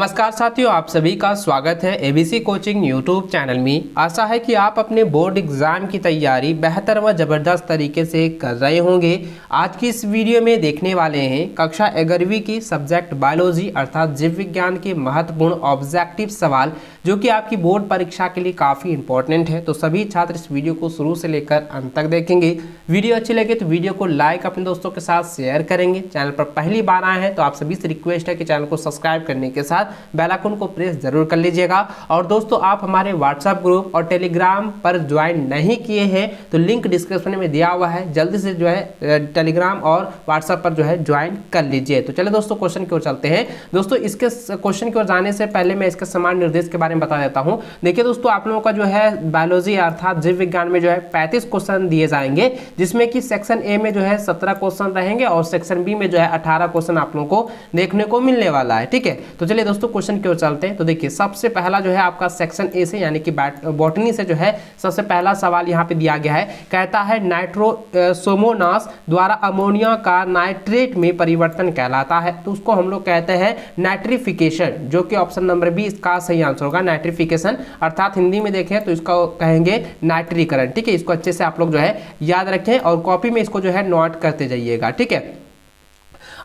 नमस्कार साथियों, आप सभी का स्वागत है एबीसी कोचिंग यूट्यूब चैनल में। आशा है कि आप अपने बोर्ड एग्जाम की तैयारी बेहतर व ज़बरदस्त तरीके से कर रहे होंगे। आज की इस वीडियो में देखने वाले हैं कक्षा 11वीं की सब्जेक्ट बायोलॉजी अर्थात जीव विज्ञान के महत्वपूर्ण ऑब्जेक्टिव सवाल, जो कि आपकी बोर्ड परीक्षा के लिए काफ़ी इंपॉर्टेंट है। तो सभी छात्र इस वीडियो को शुरू से लेकर अंत तक देखेंगे। वीडियो अच्छी लगे तो वीडियो को लाइक अपने दोस्तों के साथ शेयर करेंगे। चैनल पर पहली बार आए हैं तो आप सभी से रिक्वेस्ट है कि चैनल को सब्सक्राइब करने के साथ बेल आइकन को प्रेस जरूर कर लीजिएगा। और दोस्तों, आप हमारे व्हाट्सएप ग्रुप और टेलीग्राम पर ज्वाइन नहीं किए हैं तो लिंक डिस्क्रिप्शन में दिया हुआ है, जल्दी से जो है टेलीग्राम और व्हाट्सएप पर जो है ज्वाइन कर लीजिए। तो चलिए दोस्तों, क्वेश्चन की ओर चलते हैं। दोस्तों, इसके क्वेश्चन की ओर जाने से पहले मैं इसके समान निर्देश के बारे में बता देता हूं। देखिए दोस्तों, आप लोगों का जो है बायोलॉजी अर्थात जीव विज्ञान में जो है 35 क्वेश्चन दिए जाएंगे, जिसमें कि सेक्शन ए में जो है 17 क्वेश्चन रहेंगे और सेक्शन बी में जो है 18 क्वेश्चन आप लोगों को देखने को मिलने वाला है। ठीक है, तो चलिए दोस्तों क्वेश्चन की ओर चलते हैं। तो देखिए, सबसे पहला जो है आपका सेक्शन ए से यानी कि बॉटनी से जो है सबसे पहला सवाल यहाँ पे दिया गया है। कहता है नाइट्रोसोमोनास द्वारा अमोनिया का नाइट्रेट में परिवर्तन कहलाता है। तो उसको हम लोग कहते हैं नाइट्रिफिकेशन, जो कि ऑप्शन नंबर बी इसका सही आंसर होगा। नाइट्रिफिकेशन अर्थात हिंदी में देखें तो इसका कहेंगे नाइट्रीकरण। ठीक है, इसको अच्छे से आप लोग जो है याद रखें और कॉपी में इसको जो है नोट करते जाइएगा। ठीक है,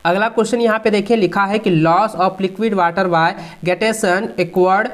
अगला क्वेश्चन यहाँ पे देखिए, लिखा है कि loss of liquid water by guttation acquired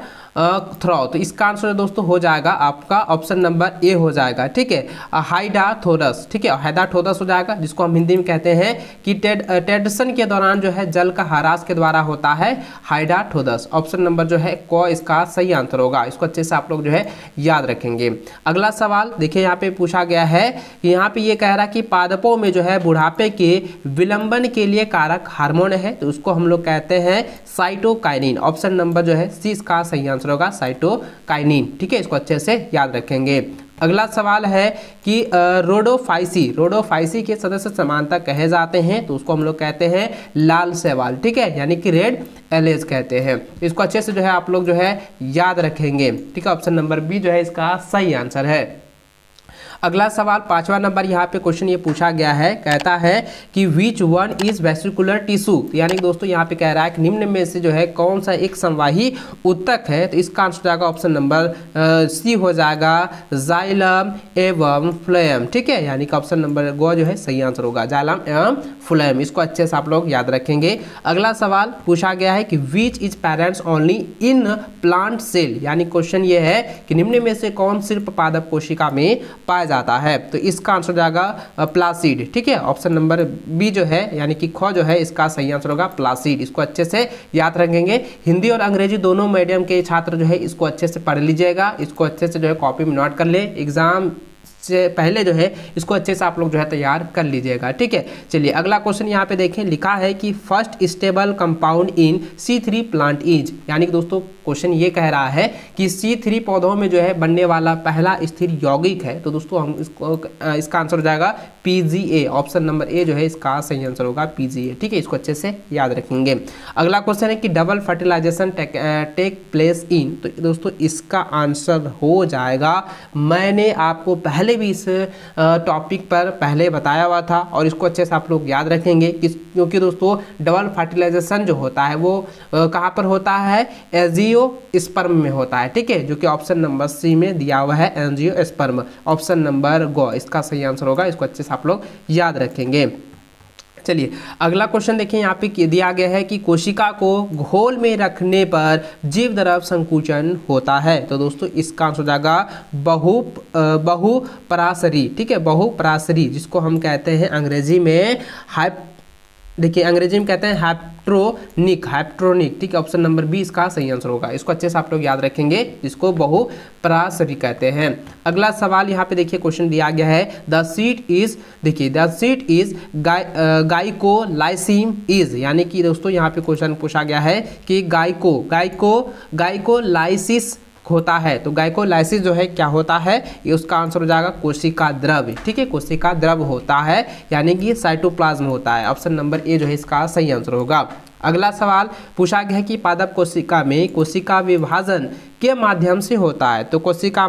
through. तो इसका आंसर दोस्तों हो जाएगा आपका ऑप्शन नंबर ए हो जाएगा। ठीक है, हाइडाथोरस। ठीक है, हाइडाथोरस हो जाएगा, जिसको हम हिंदी में कहते हैं कि टेडसन के दौरान जो है जल का ह्रास के द्वारा होता है हाइडाथोरस। ऑप्शन नंबर जो है को इसका सही आंसर होगा। इसको अच्छे से आप लोग जो है याद रखेंगे। अगला सवाल देखिए, यहाँ पे पूछा गया है कि यहाँ पे ये कह रहा है कि पादपों में जो है बुढ़ापे के विलंबन के लिए कारक हार्मोन है, तो उसको हम लोग कहते हैं साइटोकाइनिन। ऑप्शन नंबर जो है सी इसका सही आंसर होगा, साइटोकाइनिन। ठीक है, इसको अच्छे से याद रखेंगे। अगला सवाल है कि रोडोफाइसी के सदस्य समानता कहे जाते हैं, तो उसको हम लोग कहते हैं लाल शैवाल। ठीक है, यानी कि रेड एलेज कहते हैं। इसको अच्छे से जो है आप लोग जो है याद रखेंगे। ठीक है, ऑप्शन नंबर बी जो है इसका सही आंसर है। अगला सवाल 5वां नंबर यहाँ पे क्वेश्चन ये पूछा गया है। कहता है कि which one is vesicular tissue, यानी कि दोस्तों यहाँ पे कह रहा है कि निम्न में से जो है कौन सा एक संवाही ऊतक है। तो इसका आंसर हो जाएगा ऑप्शन नंबर सी हो जाएगा, जाइलम एवं फ्लोएम। ठीक है, यानी कि ऑप्शन नंबर गो जो है सही आंसर होगा, जाइलम एवं फ्लोएम। इसको अच्छे से आप लोग याद रखेंगे। अगला सवाल पूछा गया है कि which is parents only in plant cell, यानी क्वेश्चन ये है कि निम्न में से कौन सिर्फ पादप कोशिका में पाया जाता है। तो इसका आंसर हो जाएगा प्लासिड। ठीक है, ऑप्शन नंबर बी जो है यानी कि ख जो है इसका सही आंसर होगा प्लासिड। इसको अच्छे से याद रखेंगे। हिंदी और अंग्रेजी दोनों मीडियम के छात्र जो है इसको अच्छे से पढ़ लीजिएगा। इसको अच्छे से जो है कॉपी में नोट कर ले, एग्जाम से पहले जो है इसको अच्छे से आप लोग जो है तैयार कर लीजिएगा। ठीक है, चलिए अगला क्वेश्चन यहाँ पे देखें। लिखा है कि first stable compound in C3 plant is, यानी कि दोस्तों क्वेश्चन ये कह रहा है कि C3 पौधों में जो है बनने वाला पहला स्थिर यौगिक है। तो दोस्तों हम इसका आंसर हो जाएगा PGA। ऑप्शन नंबर ए जो है इसका सही आंसर होगा PGA। ठीक है, इसको अच्छे से याद रखेंगे। अगला क्वेश्चन है कि double fertilization take place in, तो दोस्तों इसका आंसर हो जाएगा, मैंने आपको पहले भी इस टॉपिक पर पहले बताया हुआ था और इसको अच्छे से आप लोग याद रखेंगे क्योंकि दोस्तों डबल फर्टिलाइजेशन जो होता है वो कहाँ पर होता है, एंजियोस्पर्म में होता है। ठीक है, जो कि ऑप्शन नंबर सी में दिया हुआ है, एंजियोस्पर्म। ऑप्शन नंबर गो इसका सही आंसर होगा। इसको अच्छे से आप लोग याद रखेंगे। चलिए अगला क्वेश्चन देखिए, यहाँ पे दिया गया है कि कोशिका को घोल में रखने पर जीव द्रव संकुचन होता है। तो दोस्तों इसका आंसर हो जाएगा बहुपराशरी। ठीक है, बहुपराशरी, जिसको हम कहते हैं अंग्रेजी में देखिए अंग्रेजी में कहते हैं हैप्ट्रोनिक। ठीक है, ऑप्शन नंबर बी इसका सही आंसर होगा। इसको अच्छे से आप लोग याद रखेंगे, जिसको बहुपराशरी कहते हैं। अगला सवाल यहाँ पे देखिए क्वेश्चन दिया गया है, द सीट इज गाइकोलाइसिन इज, यानी कि दोस्तों यहाँ पे क्वेश्चन पूछा गया है कि गाइकोलाइसिस होता है। तो गाइकोलाइसिस जो है क्या होता है, ये उसका आंसर हो जाएगा कोशिका द्रव। ठीक है, कोशिका द्रव होता है यानी कि साइटोप्लाज्म होता है। ऑप्शन नंबर ए जो है इसका सही आंसर होगा। अगला सवाल पूछा गया है कि पादप कोशिका में कोशिका विभाजन के माध्यम से होता है। तो कोशिका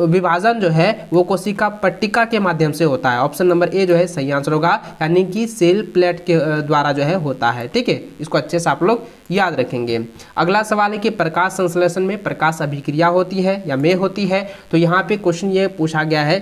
विभाजन जो है वो कोशिका पट्टिका के माध्यम से होता है। ऑप्शन नंबर ए जो है सही आंसर होगा, यानी कि सेल प्लेट के द्वारा जो है होता है। ठीक है, इसको अच्छे से आप लोग याद रखेंगे। अगला सवाल है कि प्रकाश संश्लेषण में प्रकाश अभिक्रिया होती है या में होती है। तो यहाँ पे क्वेश्चन ये पूछा गया है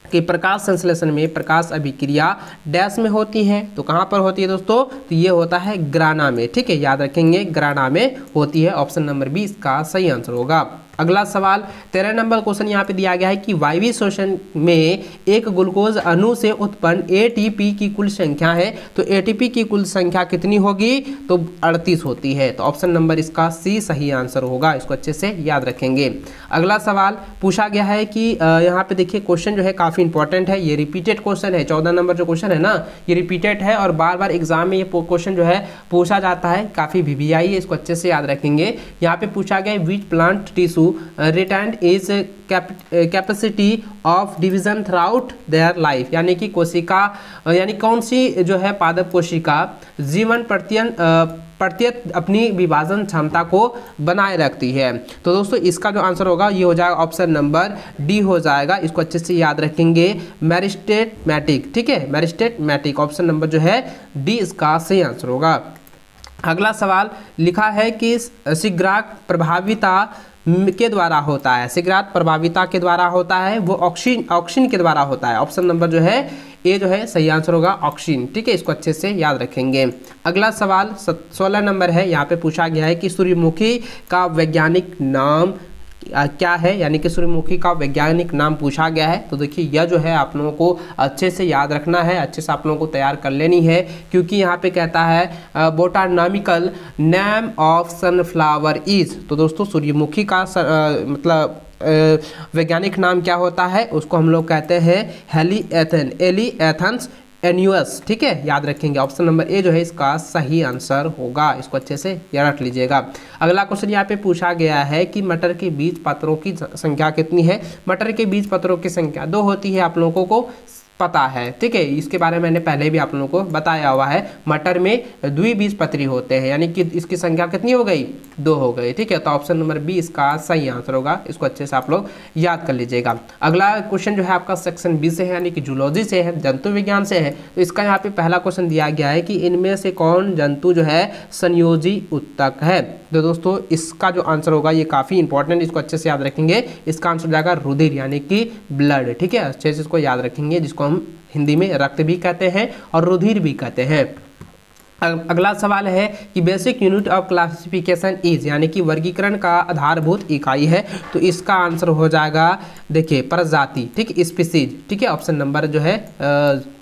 कि प्रकाश संश्लेषण में प्रकाश अभिक्रिया डैश में होती है। तो कहाँ पर होती है दोस्तों? तो ये होता है ग्राना में। ठीक है, याद रखेंगे ग्राना में होती है। ऑप्शन नंबर बी इसका सही आंसर होगा। अगला सवाल 13 नंबर क्वेश्चन यहाँ पे दिया गया है कि वायवीय श्वसन में एक ग्लूकोज अणु से उत्पन्न एटीपी की कुल संख्या है। तो एटीपी की कुल संख्या कितनी होगी? तो 38 होती है। तो ऑप्शन नंबर इसका सी सही आंसर होगा, इसको अच्छे से याद रखेंगे। अगला सवाल पूछा गया है कि यहाँ पे देखिए क्वेश्चन जो है काफ़ी इंपॉर्टेंट है, ये रिपीटेड क्वेश्चन है। 14 नंबर जो क्वेश्चन है ना, ये रिपीटेड है और बार बार एग्जाम में ये क्वेश्चन जो है पूछा जाता है, काफ़ी VVI है, इसको अच्छे से याद रखेंगे। यहाँ पे पूछा गया है which plant tissue retained is capacity of division through their life, यानी कि कोशिका यानी कौन सी जो है पादप कोशिका जीवन प्रत्येक अपनी विभाजन क्षमता को बनाए रखती है। तो दोस्तों इसका जो आंसर होगा ये हो जाएगा ऑप्शन नंबर डी हो जाएगा, इसको अच्छे से याद रखेंगे, मेरिस्टेमेटिक। ठीक है, मेरिस्टेमेटिक ऑप्शन नंबर जो है डी इसका सही आंसर होगा। अगला सवाल लिखा है कि शीघ्रात प्रभाविता के द्वारा होता है, शीघ्रात प्रभाविता के द्वारा होता है, वो ऑक्सीन के द्वारा होता है। ऑप्शन नंबर जो है ए जो है सही आंसर होगा ऑक्सीन। ठीक है, इसको अच्छे से याद रखेंगे। अगला सवाल 16 नंबर है, यहाँ पे पूछा गया है कि सूर्यमुखी का वैज्ञानिक नाम क्या है, यानी कि सूर्यमुखी का वैज्ञानिक नाम पूछा गया है। तो देखिए यह जो है आप लोगों को अच्छे से याद रखना है, अच्छे से आप लोगों को तैयार कर लेनी है, क्योंकि यहाँ पे कहता है botanical name of sunflower is. तो दोस्तों सूर्यमुखी का मतलब वैज्ञानिक नाम क्या होता है, उसको हम लोग कहते हैं एलिएथन्स एन्यूअस। ठीक है, याद रखेंगे। ऑप्शन नंबर ए जो है इसका सही आंसर होगा, इसको अच्छे से याद रख लीजिएगा। अगला क्वेश्चन यहाँ पे पूछा गया है कि मटर के बीज पत्रों की संख्या कितनी है। मटर के बीज पत्रों की संख्या 2 होती है, आप लोगों को पता है। ठीक है, इसके बारे में मैंने पहले भी आप लोगों को बताया हुआ है। मटर में द्विबीजपत्री होते हैं, यानी कि इसकी संख्या कितनी हो गई? 2 हो गई। ठीक है, तो ऑप्शन नंबर बी इसका सही आंसर होगा, इसको अच्छे से आप लोग याद कर लीजिएगा। अगला क्वेश्चन जो है आपका सेक्शन बी से है, यानी कि जूलॉजी से है, जंतु विज्ञान से है। तो इसका यहाँ पे पहला क्वेश्चन दिया गया है कि इनमें से कौन जंतु जो है संयोजी उत्तक है। तो दोस्तों इसका जो आंसर होगा ये काफ़ी इंपॉर्टेंट, इसको अच्छे से याद रखेंगे। इसका आंसर हो जाएगा रुधिर, यानी कि ब्लड। ठीक है, अच्छे से इसको याद रखेंगे, जिसको हम हिंदी में रक्त भी कहते हैं और रुधिर भी कहते हैं। अगला सवाल है कि basic unit of classification is, यानी कि वर्गीकरण का आधारभूत इकाई है। तो इसका आंसर हो जाएगा देखिए प्रजाति। ठीक, स्पीसीज। ठीक है, ऑप्शन नंबर जो है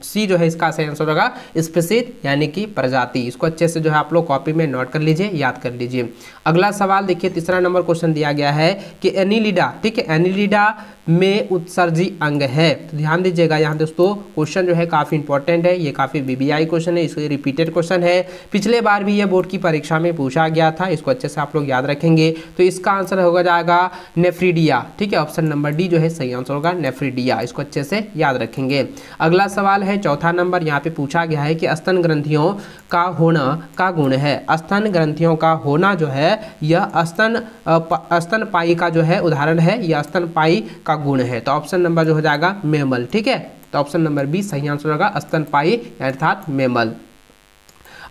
सी जो है इसका सही आंसर होगा स्पीसीज, यानी कि प्रजाति। इसको अच्छे से जो है आप लोग कॉपी में नोट कर लीजिए, याद कर लीजिए। अगला सवाल देखिए, तीसरा नंबर क्वेश्चन दिया गया है कि एनिलिडा, ठीक है, एनिलिडा में उत्सर्जी अंग है। तो ध्यान दीजिएगा, यहाँ दोस्तों क्वेश्चन जो है काफ़ी इंपॉर्टेंट है, ये काफ़ी VVI क्वेश्चन है, इसको रिपीटेड क्वेश्चन है, पिछले बार भी ये बोर्ड की परीक्षा में पूछा गया था, इसको अच्छे से आप लोग याद रखेंगे। तो इसका आंसर होगा जाएगा नेफ्रीडिया। ठीक है, ऑप्शन नंबर डी जो है सही आंसर होगा नेफ्रीडिया, इसको अच्छे से याद रखेंगे। अगला सवाल है चौथा नंबर, यहाँ पे पूछा गया है कि स्तन ग्रंथियों का होना का गुण है। स्तन ग्रंथियों का होना जो है यह स्तनपायी का जो है उदाहरण है, यह स्तनपायी का गुण है। तो ऑप्शन नंबर जो हो जाएगा मेमल। ठीक है, तो ऑप्शन नंबर बी सही आंसर होगा स्तनपायी अर्थात मेमल।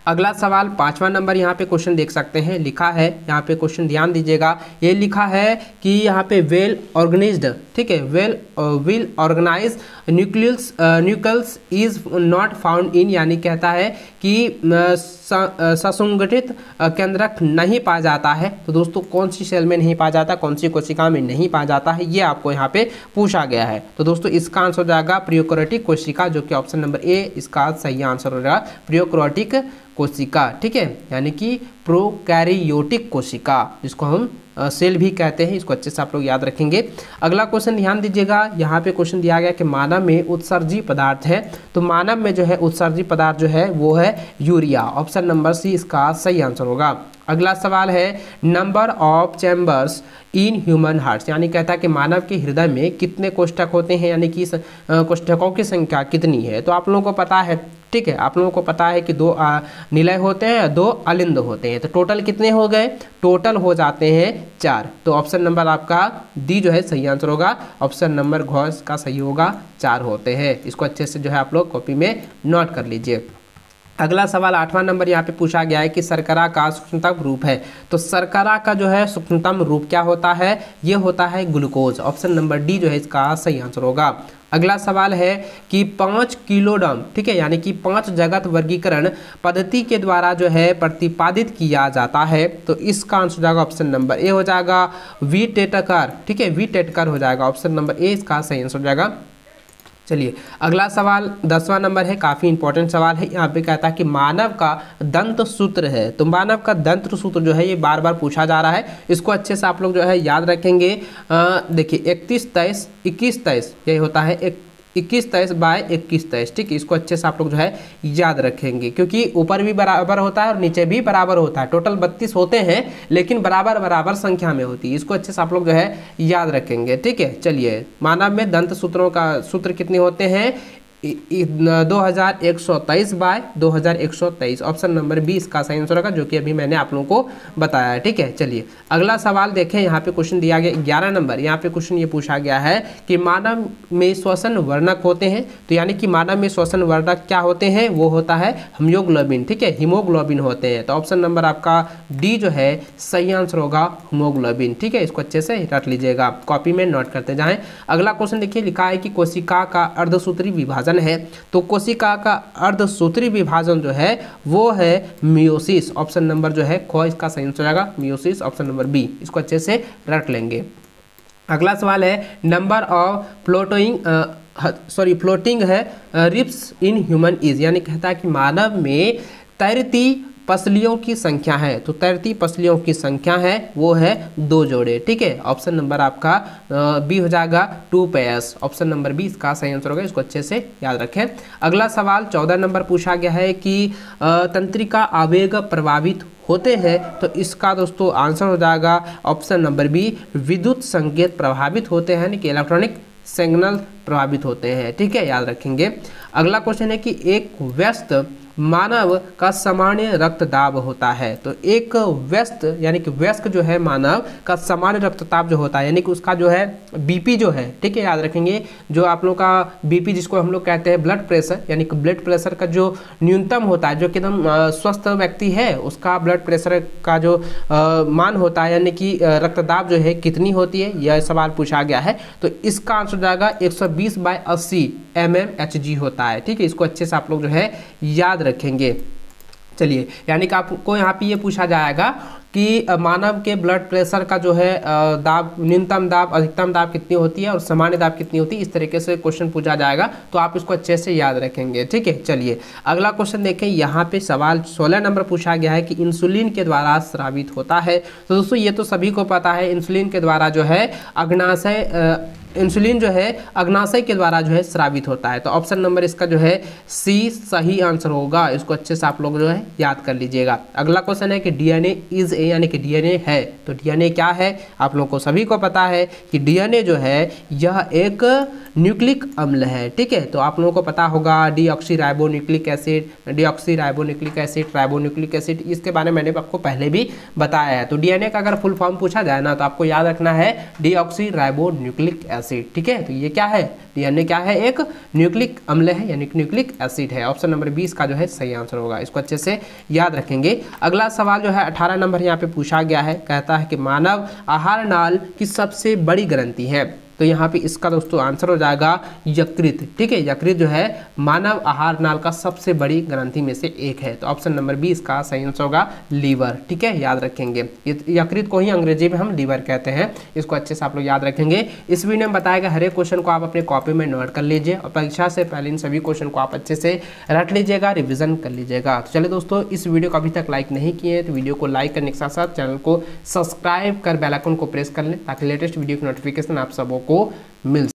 अगला सवाल 5वां नंबर, यहाँ पे क्वेश्चन देख सकते हैं, लिखा है यहाँ पे क्वेश्चन ध्यान दीजिएगा, ये लिखा है कि यहाँ पे वेल ऑर्गेनाइज्ड, ठीक है, well organize nucleus is not found in, यानी कहता है कि ससंगठित केंद्रक नहीं पाया जाता है। तो दोस्तों कौन सी सेल में नहीं पाया जाता, कौन सी कोशिका में नहीं पाया जाता है, ये आपको यहाँ पे पूछा गया है। तो दोस्तों इसका आंसर हो जाएगा प्रोकैरियोटिक कोशिका, जो कि ऑप्शन नंबर ए इसका सही आंसर हो जाएगा प्रोकैरियोटिक कोशिका। ठीक है, यानी कि प्रोकैरियोटिक कोशिका, जिसको हम सेल भी कहते हैं, इसको अच्छे से आप लोग याद रखेंगे। अगला क्वेश्चन ध्यान दीजिएगा, यहाँ पे क्वेश्चन दिया गया कि मानव में उत्सर्जी पदार्थ है। तो मानव में जो है उत्सर्जी पदार्थ जो है वो है यूरिया, ऑप्शन नंबर सी इसका सही आंसर होगा। अगला सवाल है number of chambers in human hearts, यानी कहता है कि मानव के हृदय में कितने कोष्ठक होते हैं, यानी कि कोष्ठकों की संख्या कितनी है। तो आप लोगों को पता है ठीक है, आप लोगों को पता है कि 2 निलय होते हैं, 2 अलिंद होते हैं। तो टोटल कितने हो गए? टोटल हो जाते हैं 4। तो ऑप्शन नंबर आपका डी जो है सही आंसर होगा। ऑप्शन नंबर घ का सही होगा, 4 होते हैं। इसको अच्छे से जो है आप लोग कॉपी में नोट कर लीजिए। अगला सवाल 8वां नंबर यहाँ पे पूछा गया है कि शर्करा का सूक्ष्मतम रूप है। तो शर्करा का जो है सूक्ष्मतम रूप क्या होता है? ये होता है ग्लूकोज। ऑप्शन नंबर डी जो है इसका सही आंसर होगा। अगला सवाल है कि 5 किलोडाम, ठीक है, यानी कि 5 जगत वर्गीकरण पद्धति के द्वारा जो है प्रतिपादित किया जाता है। तो इसका आंसर हो जाएगा ऑप्शन नंबर ए हो जाएगा वी टेटकर, ठीक है, वी टेटकर हो जाएगा। ऑप्शन नंबर ए इसका सही आंसर हो जाएगा। चलिए अगला सवाल 10वां नंबर है, काफ़ी इंपॉर्टेंट सवाल है। यहाँ पे कहता है कि मानव का दंत सूत्र है। तो मानव का दंत सूत्र जो है ये बार बार पूछा जा रहा है, इसको अच्छे से आप लोग जो है याद रखेंगे। देखिए 31 23 21 23 यही होता है, 21 23 बाय 21 23, ठीक है। इसको अच्छे से आप लोग जो है याद रखेंगे, क्योंकि ऊपर भी बराबर होता है और नीचे भी बराबर होता है। टोटल 32 होते हैं, लेकिन बराबर बराबर संख्या में होती है। इसको अच्छे से आप लोग जो है याद रखेंगे, ठीक है। चलिए मानव में दंत सूत्रों का सूत्र कितने होते हैं? 2123 बाय 2123। ऑप्शन नंबर बी इसका सही आंसर होगा, जो कि अभी मैंने आप लोगों को बताया है, ठीक है। चलिए अगला सवाल देखें। यहाँ पे क्वेश्चन दिया गया 11 नंबर। यहाँ पे क्वेश्चन ये पूछा गया है कि मानव में श्वसन वर्णक होते हैं। तो यानी कि मानव में श्वसन वर्णक क्या होते हैं? वो होता है हीमोग्लोबिन, ठीक है, हीमोग्लोबिन होते हैं। तो ऑप्शन नंबर आपका डी जो है सही आंसर होगा हीमोग्लोबिन, ठीक है। इसको अच्छे से रख लीजिएगा, कॉपी में नोट करते जाएं। अगला क्वेश्चन देखिए, लिखा है कि कोशिका का अर्धसूत्री विभाजन है। तो कोशिका का अर्धसूत्री विभाजन जो है वो है मियोसिस। ऑप्शन नंबर जो है ख इसका सही आंसर आएगा मियोसिस। ऑप्शन नंबर बी, इसको अच्छे से रट लेंगे। अगला सवाल है नंबर ऑफ फ्लोटिंग है रिप्स इन ह्यूमन इज, यानी कहता है कि मानव में तैरती पसलियों की संख्या है। तो तैरती पसलियों की संख्या है वो है 2 जोड़े, ठीक है। ऑप्शन नंबर आपका बी हो जाएगा 2 पेयर्स। ऑप्शन नंबर बी इसका सही आंसर होगा, इसको अच्छे से याद रखें। अगला सवाल 14 नंबर पूछा गया है कि तंत्रिका आवेग प्रभावित होते हैं। तो इसका दोस्तों आंसर हो जाएगा ऑप्शन नंबर बी विद्युत संकेत प्रभावित होते हैं, यानी कि इलेक्ट्रॉनिक सिग्नल प्रभावित होते हैं, ठीक है, याद रखेंगे। अगला क्वेश्चन है कि एक व्यस्त मानव का सामान्य रक्तदाब होता है। तो एक व्यस्त यानी कि वयस्क जो है मानव का सामान्य रक्तचाप जो होता है, यानी कि उसका जो है बीपी जो है, ठीक है, याद रखेंगे। जो आप लोग का बीपी जिसको हम लोग कहते हैं ब्लड प्रेशर, यानी कि ब्लड प्रेशर का जो न्यूनतम होता है, जो कि एकदम स्वस्थ व्यक्ति है उसका ब्लड प्रेशर का जो मान होता है, यानी कि रक्तदाब जो है कितनी होती है, यह सवाल पूछा गया है। तो इसका आंसर जाएगा 120/80 mmHg होता है, ठीक है। इसको अच्छे से आप लोग जो है याद रखेंगे। चलिए, यानी कि आपको यहाँ पे ये पूछा जाएगा कि मानव के ब्लड प्रेशर का जो है दाब, न्यूनतम दाब, अधिकतम दाब कितनी होती है और सामान्य दाब कितनी होती है, इस तरीके से क्वेश्चन पूछा जाएगा। तो आप इसको अच्छे से याद रखेंगे, ठीक है। चलिए अगला क्वेश्चन देखें। यहाँ पे सवाल 16 नंबर पूछा गया है कि इंसुलिन के द्वारा स्रावित होता है। तो दोस्तों ये तो सभी को पता है, इंसुलिन के द्वारा जो है अग्नाशय, इंसुलिन जो है अग्नाशय के द्वारा जो है स्रावित होता है। तो ऑप्शन नंबर इसका जो है सी सही आंसर होगा। इसको अच्छे से आप लोग जो है याद कर लीजिएगा। अगला क्वेश्चन है कि डीएनए इज ए, यानी कि डीएनए है। तो डीएनए क्या है? आप लोगों को सभी को पता है कि डीएनए जो है यह एक न्यूक्लिक अम्ल है, ठीक है। तो आप लोगों को पता होगा deoxyribonucleic acid, deoxyribonucleic acid, ribonucleic acid, इसके बारे में मैंने आपको पहले भी बताया है। तो डीएनए का अगर फुल फॉर्म पूछा जाए ना, तो आपको याद रखना है डीऑक्सीराइबोन्यूक्लिक एसिड, ठीक है। तो ये क्या है? डीएनए क्या है? एक न्यूक्लिक अम्ल है, यानी कि न्यूक्लिक एसिड है। ऑप्शन नंबर 20 का जो है सही आंसर होगा। इसको अच्छे से याद रखेंगे। अगला सवाल जो है 18 नंबर यहाँ पे पूछा गया है, कहता है कि मानव आहार नाल की सबसे बड़ी ग्रंथि है। तो यहाँ पे इसका दोस्तों आंसर हो जाएगा यकृत, ठीक है। यकृत जो है मानव आहार नाल का सबसे बड़ी ग्रंथि में से एक है। तो ऑप्शन नंबर 20 का सही आंसर होगा लीवर, ठीक है, याद रखेंगे। यकृत को ही अंग्रेजी में हम लीवर कहते हैं। इसको अच्छे से आप लोग याद रखेंगे। इस वीडियो में बताया गया हर एक क्वेश्चन को आप अपने कॉपी में नोट कर लीजिए और परीक्षा से पहले इन सभी क्वेश्चन को आप अच्छे से रट लीजिएगा, रिविजन कर लीजिएगा। तो चलिए दोस्तों, इस वीडियो को अभी तक लाइक नहीं किए तो वीडियो को लाइक करने के साथ साथ चैनल को सब्सक्राइब कर बेल आइकन को प्रेस कर लें, ताकि लेटेस्ट वीडियो की नोटिफिकेशन आप सबों को मिल